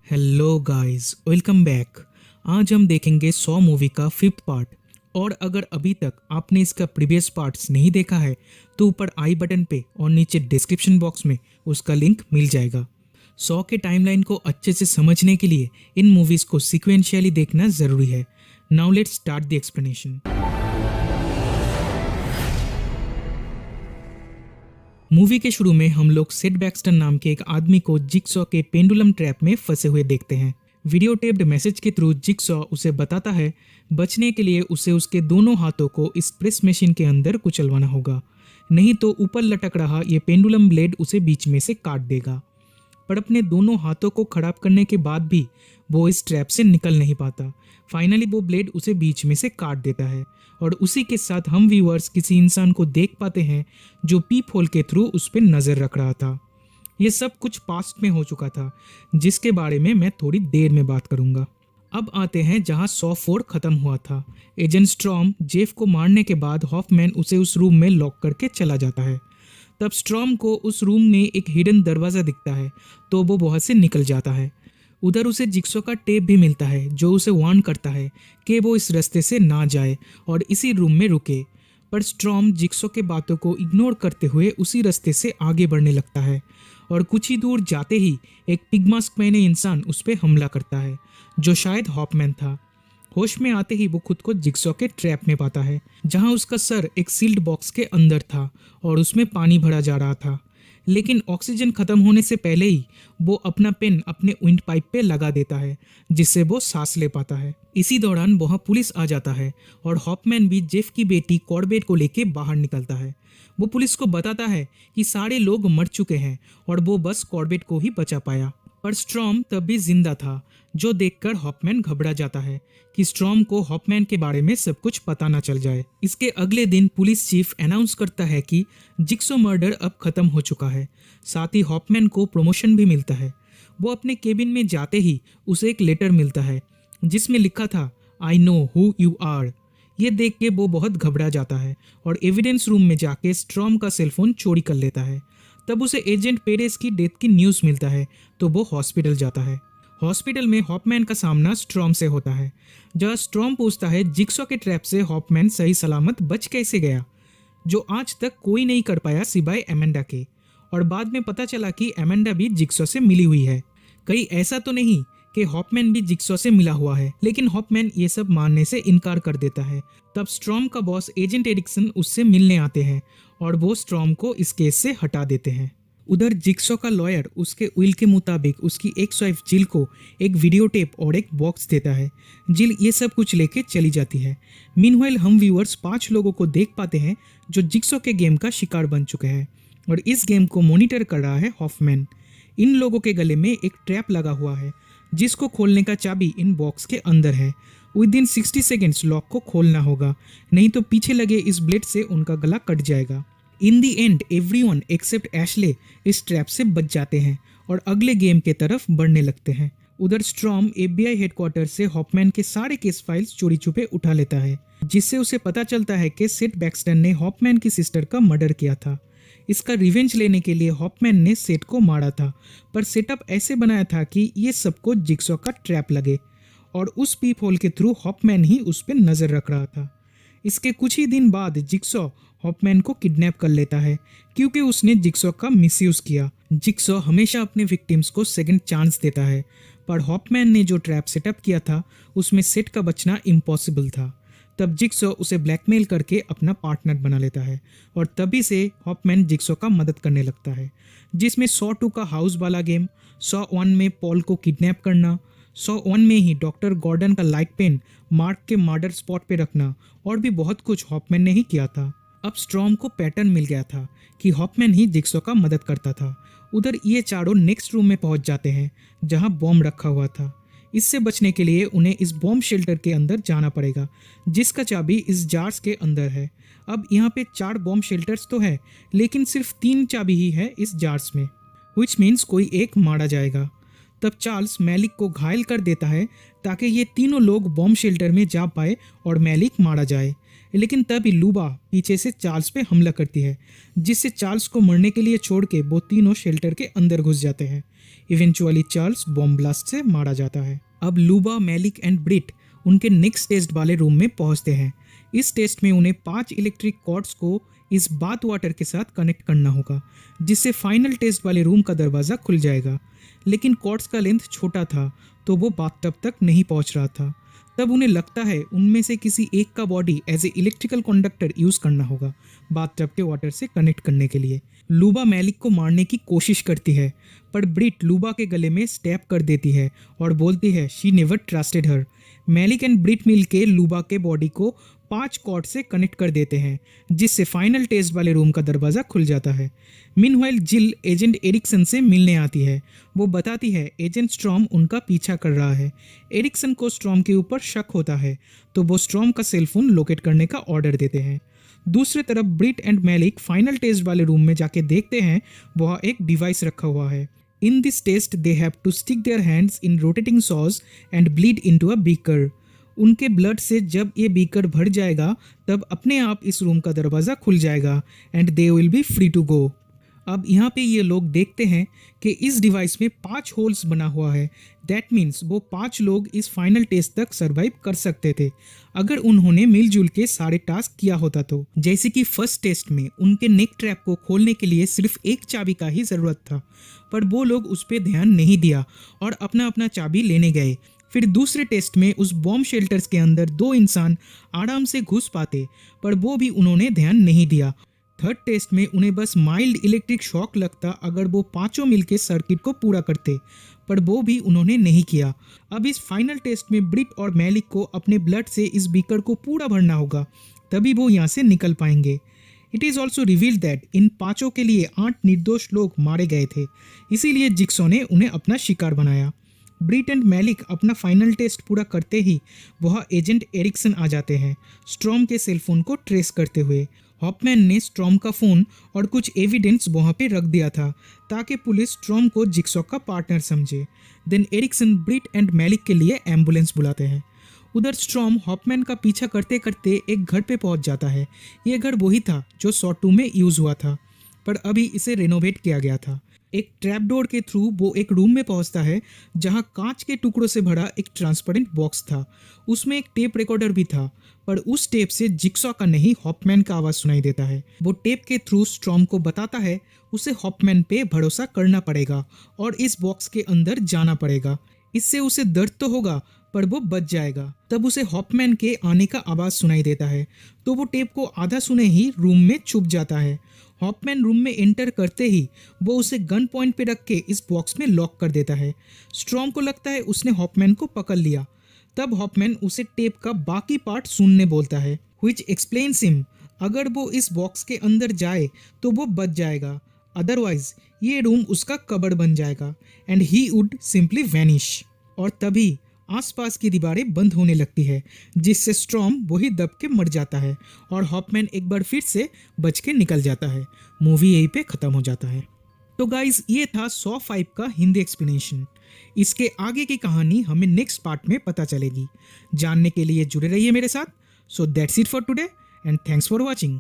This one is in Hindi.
Hello guys, welcome back. आज हम देखेंगे 100 मूवी का 5th पार्ट। और अगर अभी तक आपने इसका प्रीवियस पार्ट्स नहीं देखा है तो ऊपर आई बटन पे और नीचे डिस्क्रिप्शन बॉक्स में उसका लिंक मिल जाएगा। 100 के टाइमलाइन को अच्छे से समझने के लिए इन मूवीज को सिक्वेंशियली देखना जरूरी है। Now let's start the explanation. Movie के शुरू में हम लोग सिड बैक्स्टर नाम के एक आदमी को जिगसॉ के पेंडुलम ट्रैप में फंसे हुए देखते हैं। वीडियो टेप्ड मैसेज के थ्रू जिगसॉ उसे बताता है बचने के लिए उसे उसके दोनों हाथों को इस प्रेस मशीन के अंदर कुचलवाना होगा, नहीं तो ऊपर लटक रहा ये पेंडुलम ब्लेड उसे बीच में से काट देगा। पर अपने दोनों हाथों को खराब करने के बाद भी वो इस ट्रैप से निकल नहीं पाता। फाइनली वो ब्लेड उसे बीच में से काट देता है और उसी के साथ हम व्यूअर्स किसी इंसान को देख पाते हैं जो पीप होल के थ्रू उस पर नजर रख रहा था। ये सब कुछ पास्ट में हो चुका था जिसके बारे में मैं थोड़ी देर में बात करूंगा। अब आते हैं जहां 104 खत्म हुआ था। एजेंट स्ट्रॉम जेफ को मारने के बाद हॉफमैन उसे उस रूम में लॉक करके चला जाता है। तब स्ट्रॉम को उस रूम में एक हिडन दरवाज़ा दिखता है तो वो वहाँ से निकल जाता है। उधर उसे जिगसॉ का टेप भी मिलता है जो उसे वार्न करता है कि वो इस रास्ते से ना जाए और इसी रूम में रुके। पर स्ट्रॉम जिगसॉ के बातों को इग्नोर करते हुए उसी रास्ते से आगे बढ़ने लगता है और कुछ ही दूर जाते ही एक पिग मास्क पहने इंसान उस पर हमला करता है जो शायद हॉफमैन था। होश में आते ही वो खुद को जिगसॉ के ट्रैप में पाता है जहां उसका सर एक सील्ड बॉक्स के अंदर था और उसमें पानी भरा जा रहा था। लेकिन ऑक्सीजन खत्म होने से पहले ही वो अपना पेन अपने विंड पाइप पे लगा देता है जिससे वो सांस ले पाता है। इसी दौरान वहाँ पुलिस आ जाता है और हॉफमैन भी जेफ की बेटी कॉर्बेट को लेके बाहर निकलता है। वो पुलिस को बताता है कि सारे लोग मर चुके हैं और वो बस कॉर्बेट को ही बचा पाया। पर स्ट्रॉम तब भी जिंदा था जो देखकर हॉफमैन घबरा जाता है कि स्ट्रॉम को हॉफमैन के बारे में सब कुछ पता ना चल जाए। इसके अगले दिन पुलिस चीफ अनाउंस करता है कि जिगसॉ मर्डर अब खत्म हो चुका है। साथ ही हॉफमैन को प्रमोशन भी मिलता है। वो अपने केबिन में जाते ही उसे एक लेटर मिलता है जिसमें लिखा था I know who you are. ये देख के वो बहुत घबरा जाता है और एविडेंस रूम में जाके स्ट्रॉम का सेलफोन चोरी कर लेता है। तब उसे एजेंट पेरेस की डेथ की न्यूज़ मिलता है तो वो हॉस्पिटल जाता है। हॉस्पिटल में हॉफमैन का सामना स्ट्रॉम से होता है जहाँ स्ट्रॉम पूछता है जिगसॉ के ट्रैप से हॉफमैन सही सलामत बच कैसे गया, जो आज तक कोई नहीं कर पाया सिवाय एमेंडा के। और बाद में पता चला कि एमेंडा भी जिगसॉ से मिली हुई है। कहीं ऐसा तो नहीं कि हॉफमैन भी जिगसॉ से मिला हुआ है, लेकिन हॉफमैन ये सब मानने से इनकार कर देता है। तब स्ट्रॉम का बॉस एजेंट एरिक्सन उससे मिलने आते हैं और वो स्ट्रॉम को इस केस से हटा देते हैं। उधर जिगसॉ का लॉयर उसके विल के मुताबिक उसकी एक्स वाइफ जिल को एक वीडियो टेप और एक बॉक्स देता है। जिल ये सब कुछ लेके चली जाती है। मीनवाइल हम व्यूअर्स 5 लोगों को देख पाते हैं जो जिगसॉ के गेम का शिकार बन चुके हैं और इस गेम को मॉनिटर कर रहा है हॉफमैन। इन लोगों के गले में एक ट्रैप लगा हुआ है जिसको खोलने का चाबी इन बॉक्स के अंदर है। विद इन 60 सेकेंड्स लॉक को खोलना होगा, नहीं तो पीछे लगे इस ब्लेड से उनका गला कट जाएगा। इन दी एंड एवरीवन एक्सेप्ट एशले इस ट्रैप से बच जाते हैं और अगले गेम के तरफ बढ़ने लगते हैं। उधर स्ट्रॉम FBI हेडक्वार्टर से हॉफमैन के सारे केस फाइल्स चोरी छुपे उठा लेता है जिससे उसे पता चलता है कि सेट बैक्स्टर ने हॉफमैन की सिस्टर का मर्डर किया था। इसका रिवेंज लेने के लिए हॉफमैन ने सेट को मारा था, पर सेटअप ऐसे बनाया था कि ये सबको जिगसॉ का ट्रैप लगे और उस पीप होल के थ्रू हॉफमैन ही उस पर नजर रख रहा था। इसके कुछ ही दिन बाद जिगसॉ हॉफमैन को किडनैप कर लेता है क्योंकि उसने जिगसॉ का मिसयूज किया। जिगसॉ हमेशा अपने विक्टिम्स को सेकंड चांस देता है, पर हॉफमैन ने जो ट्रैप सेटअप किया था उसमें सेट का बचना इम्पॉसिबल था। तब जिगसॉ उसे ब्लैकमेल करके अपना पार्टनर बना लेता है और तभी से हॉफमैन जिगसॉ का मदद करने लगता है, जिसमें 102 का हाउस वाला गेम, 101 में पॉल को किडनैप करना, 101 में ही डॉक्टर गॉर्डन का लाइट पेन मार्क के मर्डर स्पॉट पे रखना और भी बहुत कुछ हॉफमैन ने ही किया था। अब स्ट्रॉम को पैटर्न मिल गया था कि हॉफमैन ही जिगसॉ का मदद करता था। उधर ये चारों नेक्स्ट रूम में पहुंच जाते हैं जहां बॉम्ब रखा हुआ था। इससे बचने के लिए उन्हें इस बॉम्ब शेल्टर के अंदर जाना पड़ेगा जिसका चाबी इस जार्स के अंदर है। अब यहाँ पे 4 बॉम्ब शेल्टर्स तो है लेकिन सिर्फ 3 चाबी ही है इस जार्स में, विच मीन्स कोई एक मारा जाएगा। तब चार्ल्स मैलिक को घायल कर देता है ताकि ये तीनों लोग बॉम्ब शेल्टर में जा पाए और मैलिक मारा जाए। लेकिन तभी लूबा पीछे से चार्ल्स पे हमला करती है, जिससे चार्ल्स को मरने के लिए छोड़ के वो तीनों शेल्टर के अंदर घुस जाते हैं। इवेंचुअली चार्ल्स बॉम्ब ब्लास्ट से मारा जाता है। अब लूबा, मैलिक एंड ब्रिट उनके नेक्स्ट टेस्ट वाले रूम में पहुंचते हैं। इस टेस्ट में उन्हें 5 इलेक्ट्रिक कॉर्ड्स को इस बाथ वाटर के साथ कनेक्ट करना होगा, जिससे फाइनल टेस्ट वाले रूम का दरवाज़ा खुल जाएगा। लेकिन कॉर्ड्स का लेंथ छोटा था तो वो बाथटब तक नहीं पहुंच रहा था। तब उन्हें लगता है उनमें से किसी एक का body as a electrical conductor use करना होगा बाथटब के वाटर से कनेक्ट करने के लिए। लूबा मैलिक को मारने की कोशिश करती है, पर ब्रिट लूबा के गले में स्टैब कर देती है और बोलती है she never trusted her. Malik and Brit मिलके लूबा के बॉडी को 5 कॉर्ड से कनेक्ट कर देते हैं, जिससे फाइनल टेस्ट वाले रूम का दरवाज़ा खुल जाता है। मीनवाइल जिल एजेंट एरिक्सन से मिलने आती है। वो बताती है एजेंट स्ट्रॉम उनका पीछा कर रहा है। एरिक्सन को स्ट्रॉम के ऊपर शक होता है, तो वो स्ट्रॉम का सेलफोन लोकेट करने का ऑर्डर देते हैं। दूसरी तरफ ब्रिट एंड मैलिक फाइनल टेस्ट वाले रूम में जाके देखते हैं वहाँ एक डिवाइस रखा हुआ है। In this test they have to stick their hands in rotating saws and bleed into a beaker. उनके ब्लड से जब ये बीकर भर जाएगा तब अपने आप इस रूम का दरवाज़ा खुल जाएगा and they will be free to go. अब यहाँ पे ये लोग देखते हैं कि इस डिवाइस में 5 होल्स बना हुआ है। दैट मीन्स वो 5 लोग इस फाइनल टेस्ट तक सरवाइव कर सकते थे अगर उन्होंने मिलजुल के सारे टास्क किया होता तो। जैसे कि फर्स्ट टेस्ट में उनके नेक ट्रैप को खोलने के लिए सिर्फ एक चाबी का ही ज़रूरत था, पर वो लोग उस पर ध्यान नहीं दिया और अपना अपना चाबी लेने गए। फिर दूसरे टेस्ट में उस बॉम्ब शेल्टर्स के अंदर 2 इंसान आराम से घुस पाते, पर वो भी उन्होंने ध्यान नहीं दिया। थर्ड टेस्ट में उन्हें बस माइल्ड इलेक्ट्रिक शॉक लगता अगर वो 5 मिलके सर्किट को पूरा करते, पर वो भी उन्होंने नहीं किया। अब इस फाइनल टेस्ट में ब्रिट और मैलिक को अपने ब्लड से इस बीकर को पूरा भरना होगा, तभी वो यहाँ से निकल पाएंगे। It is also revealed that in 5 के लिए 8 निर्दोष लोग मारे गए थे, इसीलिए जिक्सो ने उन्हें अपना शिकार बनाया। ब्रिट एंड मैलिक अपना फाइनल टेस्ट पूरा करते ही वह एजेंट एरिक्सन आ जाते हैं, स्ट्रॉम के सेलफोन को ट्रेस करते हुए। हॉपमैन ने स्ट्रॉम का फ़ोन और कुछ एविडेंस वहाँ पे रख दिया था ताकि पुलिस स्ट्रॉम को जिक्सॉ का पार्टनर समझे। देन एरिक्सन ब्रिट एंड मैलिक के लिए एम्बुलेंस बुलाते हैं। उधर स्ट्रॉम हॉपमैन का पीछा करते करते एक घर पे पहुँच जाता है। ये घर वही था जो सॉ 2 में यूज़ हुआ था, पर अभी इसे रेनोवेट किया गया था। एक ट्रैपडोर के थ्रू वो एक रूम में पहुंचता है जहां कांच के टुकड़ों से भरा एक ट्रांसपेरेंट बॉक्स था। उसमें एक टेप रिकॉर्डर भी था, पर उस टेप से जिक्सॉ का नहीं हॉपमैन का आवाज़ सुनाई देता है। वो टेप के थ्रू स्ट्रॉम को बताता है उसे हॉपमैन पे भरोसा करना पड़ेगा और इस बॉक्स के अंदर जाना पड़ेगा। इससे उसे दर्द तो होगा पर वो बच जाएगा। तब उसे हॉपमैन के आने का आवाज़ सुनाई देता है, तो वो टेप को आधा सुने ही रूम में छुप जाता है। हॉपमैन रूम में एंटर करते ही वो उसे गन पॉइंट पे रख के इस बॉक्स में लॉक कर देता है। स्ट्रॉम को लगता है उसने हॉपमैन को पकड़ लिया। तब हॉपमैन उसे टेप का बाकी पार्ट सुनने बोलता है, व्हिच एक्सप्लेन्स हिम अगर वो इस बॉक्स के अंदर जाए तो वो बच जाएगा, अदरवाइज ये रूम उसका कबड़ बन जाएगा and he would simply vanish. और तभी आसपास की दीवारें बंद होने लगती है, जिससे स्ट्रॉम वही दब के मर जाता है और हॉपमैन एक बार फिर से बच के निकल जाता है। मूवी यहीं पे ख़त्म हो जाता है। तो गाइज ये था सॉ 5 का हिंदी एक्सप्लेनेशन। इसके आगे की कहानी हमें नेक्स्ट पार्ट में पता चलेगी। जानने के लिए जुड़े रहिए मेरे साथ। So that's it for today and thanks for watching.